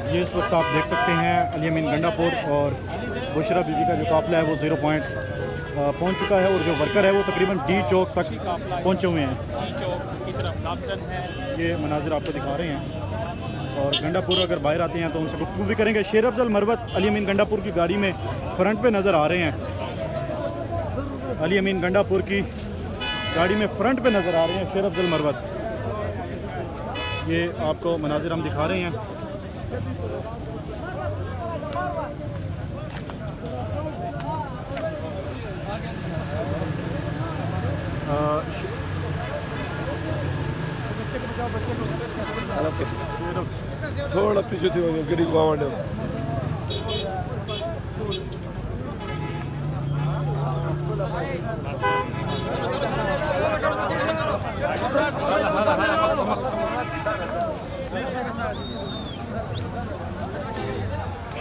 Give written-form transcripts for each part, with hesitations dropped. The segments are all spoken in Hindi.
ये इस वक्त आप देख सकते हैं अली अमीन गंडापुर और बुशरा बीबी का जो काफिला है वो 0 पॉइंट पहुंच चुका है और जो वर्कर है वो तकरीबन डी चौक तक पहुंचे हुए हैं। डी चौक की तरफ नामजद है। ये मनाजिर आपको दिखा रहे हैं और गंडापुर अगर बाहर आते हैं तो उनसे गुफ्तगू भी करेंगे। शेर अफजल मरवत अली अमीन गंडापुर की गाड़ी में फ्रंट पे नज़र आ रहे हैं। अली अमीन गंडापुर की गाड़ी में फ्रंट पे नज़र आ रहे हैं शेर अफजल मरवत। ये आपको मनाजिर हम दिखा रहे हैं। थोड़ा पीछे थी गरीब गाँव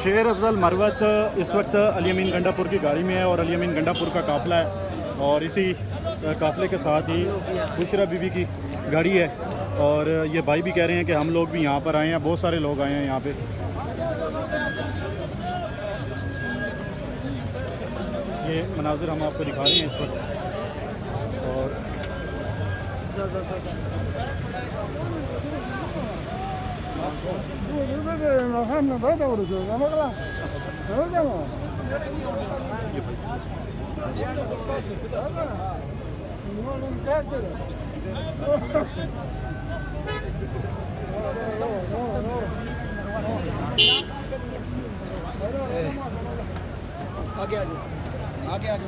शेर अफजल मरवत इस वक्त अली अमीन गंडापुर की गाड़ी में है और अली अमीन गंडापुर का काफ़िला है और इसी काफ़िले के साथ ही बुशरा बीबी की गाड़ी है। और ये भाई भी कह रहे हैं कि हम लोग भी यहाँ पर आए हैं, बहुत सारे लोग आए हैं यहाँ पे। ये मनाजिर हम आपको दिखा रहे हैं इस वक्त। और आगे आगे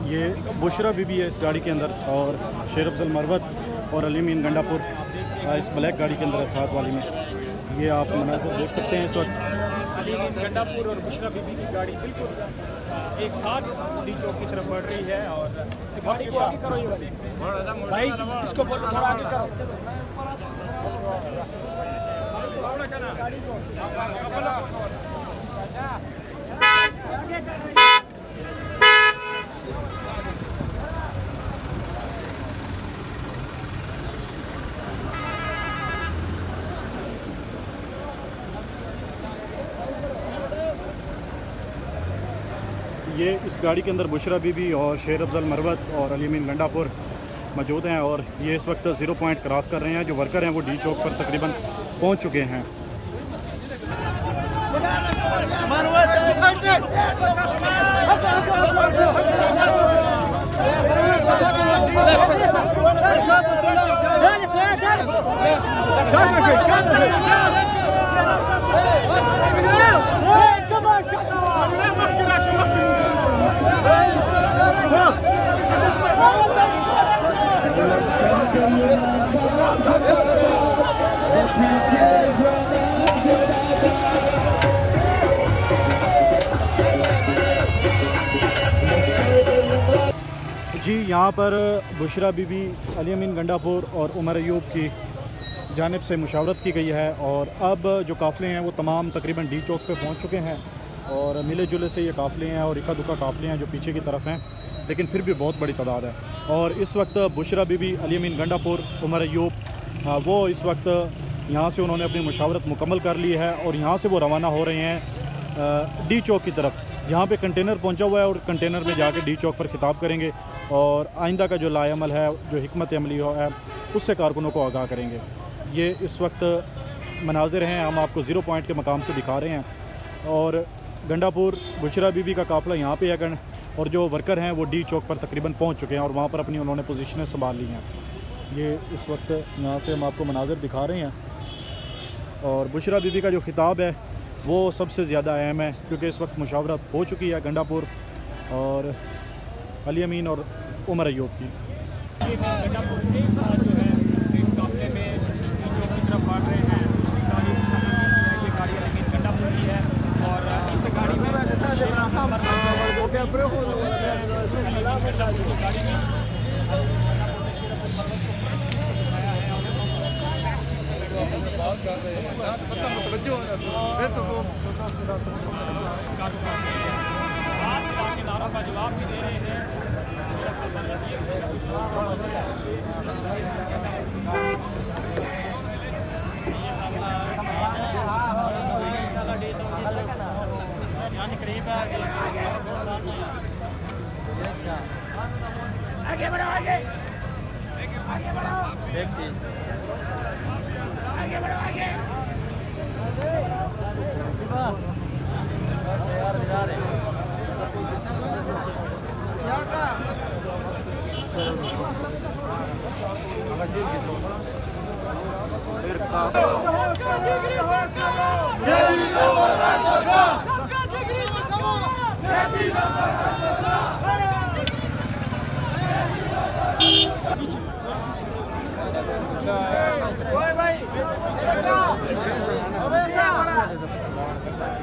ये बुशरा बीबी है इस गाड़ी के अंदर और शेर अफजल मरवत और अली अमीन गंडापुर इस ब्लैक गाड़ी के अंदर है, साथ वाली में। ये आप मनाज़िर देख सकते हैं इस वक्त। अली अमीन गंडापुर और बुशरा बीबी की गाड़ी बिल्कुल एक साथ डी चौक की तरफ बढ़ रही है। और गाड़ी को आगे करो, ये वाली भाई इसको बोलो थोड़ा आगे करो। ये इस गाड़ी के अंदर बुशरा बीबी और शेर अफजल मरवत और अली अमीन गंडापुर मौजूद हैं और ये इस वक्त 0 पॉइंट क्रॉस कर रहे हैं। जो वर्कर हैं वो डी चौक पर तकरीबन पहुंच चुके हैं। जी यहाँ पर बुशरा बीबी, अली अमीन गंडापुर और उमर अयूब की जानिब से मुशावरत की गई है और अब जो काफ़िले हैं वो तमाम तकरीबन डी चौक पे पहुँच चुके हैं और मिले जुले से ये काफ़िले हैं और इक्का दुक्का काफ़िले हैं जो पीछे की तरफ हैं, लेकिन फिर भी बहुत बड़ी तादाद है। और इस वक्त बुशरा बीबी, अली अमीन गंडापुर, उमर अयूब वो इस वक्त यहाँ से उन्होंने अपनी मुशावरत मुकम्मल कर ली है और यहाँ से वो रवाना हो रहे हैं डी चौक की तरफ। यहाँ पे कंटेनर पहुँचा हुआ है और कंटेनर में जाके डी चौक पर खिताब करेंगे और आइंदा का जो लाएमल है, जो हिकमत अमली है, उससे कारकुनों को आगाह करेंगे। ये इस वक्त मनाजिर हैं, हम आपको 0 पॉइंट के मकाम से दिखा रहे हैं और गंडापुर बुशरा बीबी का काफ़िला यहाँ पे है और जो वर्कर हैं वो डी चौक पर तकरीबन पहुँच चुके हैं और वहाँ पर अपनी उन्होंने पोजीशनें संभाल ली हैं। ये इस वक्त यहाँ से हम आपको मनाजिर दिखा रहे हैं और बुशरा बीबी का जो खिताब है वो सबसे ज़्यादा अहम है क्योंकि इस वक्त मुशावरत हो चुकी है गंडापुर और अली अमीन और उमर अयूब की। गंडापुर के साथ जो है इस काफ़िले में डी चौक की तरफ बढ़ रहे हैं। गाड़ी ये गाड़ी अली अमीन गंडापुर की है और इस गाड़ी में नारों का जवाब भी दे रहे हैं।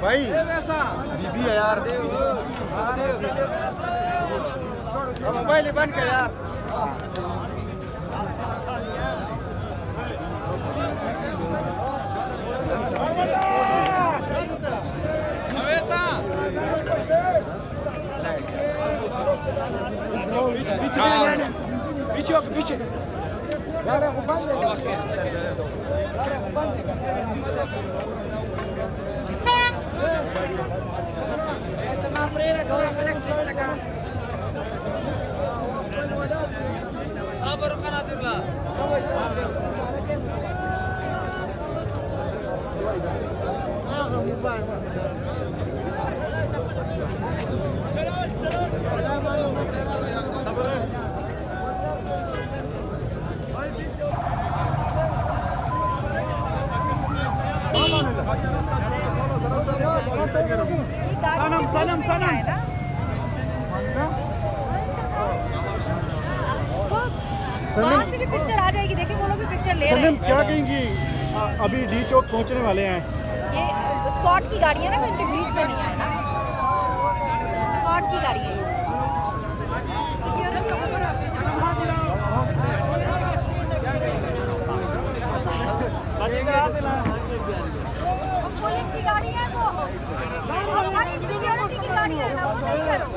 भाई बीबी है यार, मोबाइल बंद कर यार। पीछे सनम वहाँ से भी पिक्चर आ जाएगी, देखिए वो लोग भी पिक्चर ले रहे सनम हैं। क्या कहेंगी, अभी डी चौक पहुंचने वाले हैं। ये स्कॉट की गाड़ी है ना, तो इनके बीच में नहीं है ना, स्कॉट की गाड़ी है ये। पुलिस की गाड़ी है वो, हमारी सिक्योरिटी की गाड़ी है ना, वो नहीं करो।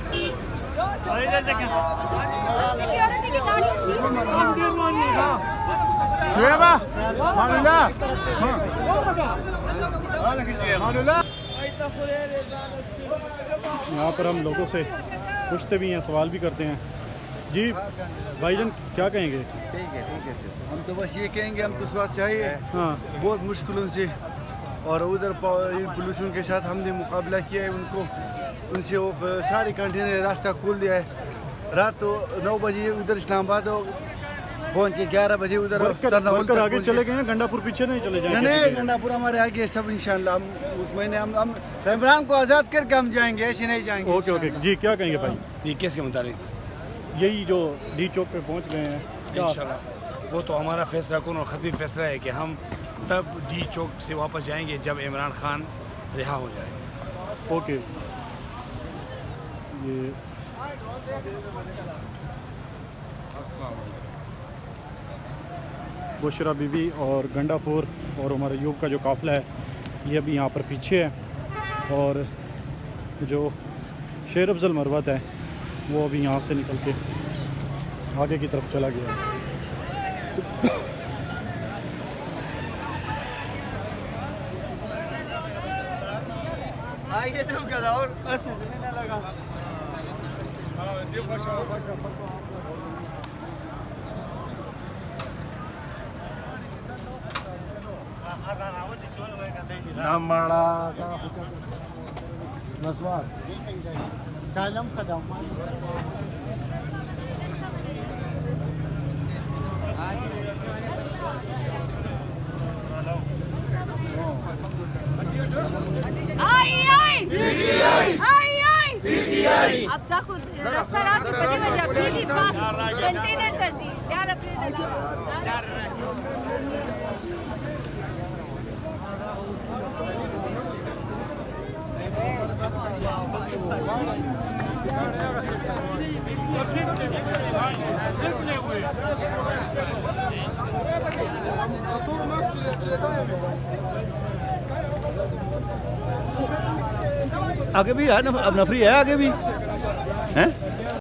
सिक्योरिटी की गाड़ी यहाँ पर हम लोगों से पूछते भी हैं, सवाल भी करते हैं। जी भाईजान क्या कहेंगे? ठीक है सर, हम तो बस ये कहेंगे, हम तो स्वास्थ्य चाहिए हाँ बहुत मुश्किलों से, और उधर पोल्यूशन के साथ हमने मुकाबला किया है उनको, उनसे वो सारे कंटेनर रास्ता खोल दिया है। रात तो 9 बजे उधर इस्लामाबाद पहुँच के 11 बजे उधर वर्कर आगे चले गए हैं, गंडापुर पीछे नहीं चले जाएंगे? नहीं, गंडापुर हमारे आगे सब इंशाल्लाह। हम इमरान को आज़ाद करके हम जाएंगे, ऐसे नहीं जाएंगे। ओके ओके जी, क्या कहेंगे भाई? ये केस के मुताबिक यही जो डी चौक पे पहुंच गए हैं, क्या इंशाल्लाह वो तो हमारा फैसला कौन और ख़त्मी फैसला है कि हम तब डी चौक से वापस जाएंगे जब इमरान खान रिहा हो जाए। ओके। ये बुशरा बीबी और गंडापुर और उमर अयूब का जो काफ़िला है ये अभी यहाँ पर पीछे है, और जो शेर अफजल मरवत है वो अभी यहाँ से निकल के आगे की तरफ चला गया है। आइए तो क्या और अब तक रस्ता पति वजह पीली पास कंटेनर तसी यार आगे भी है, अब नफरी है आगे भी हैं।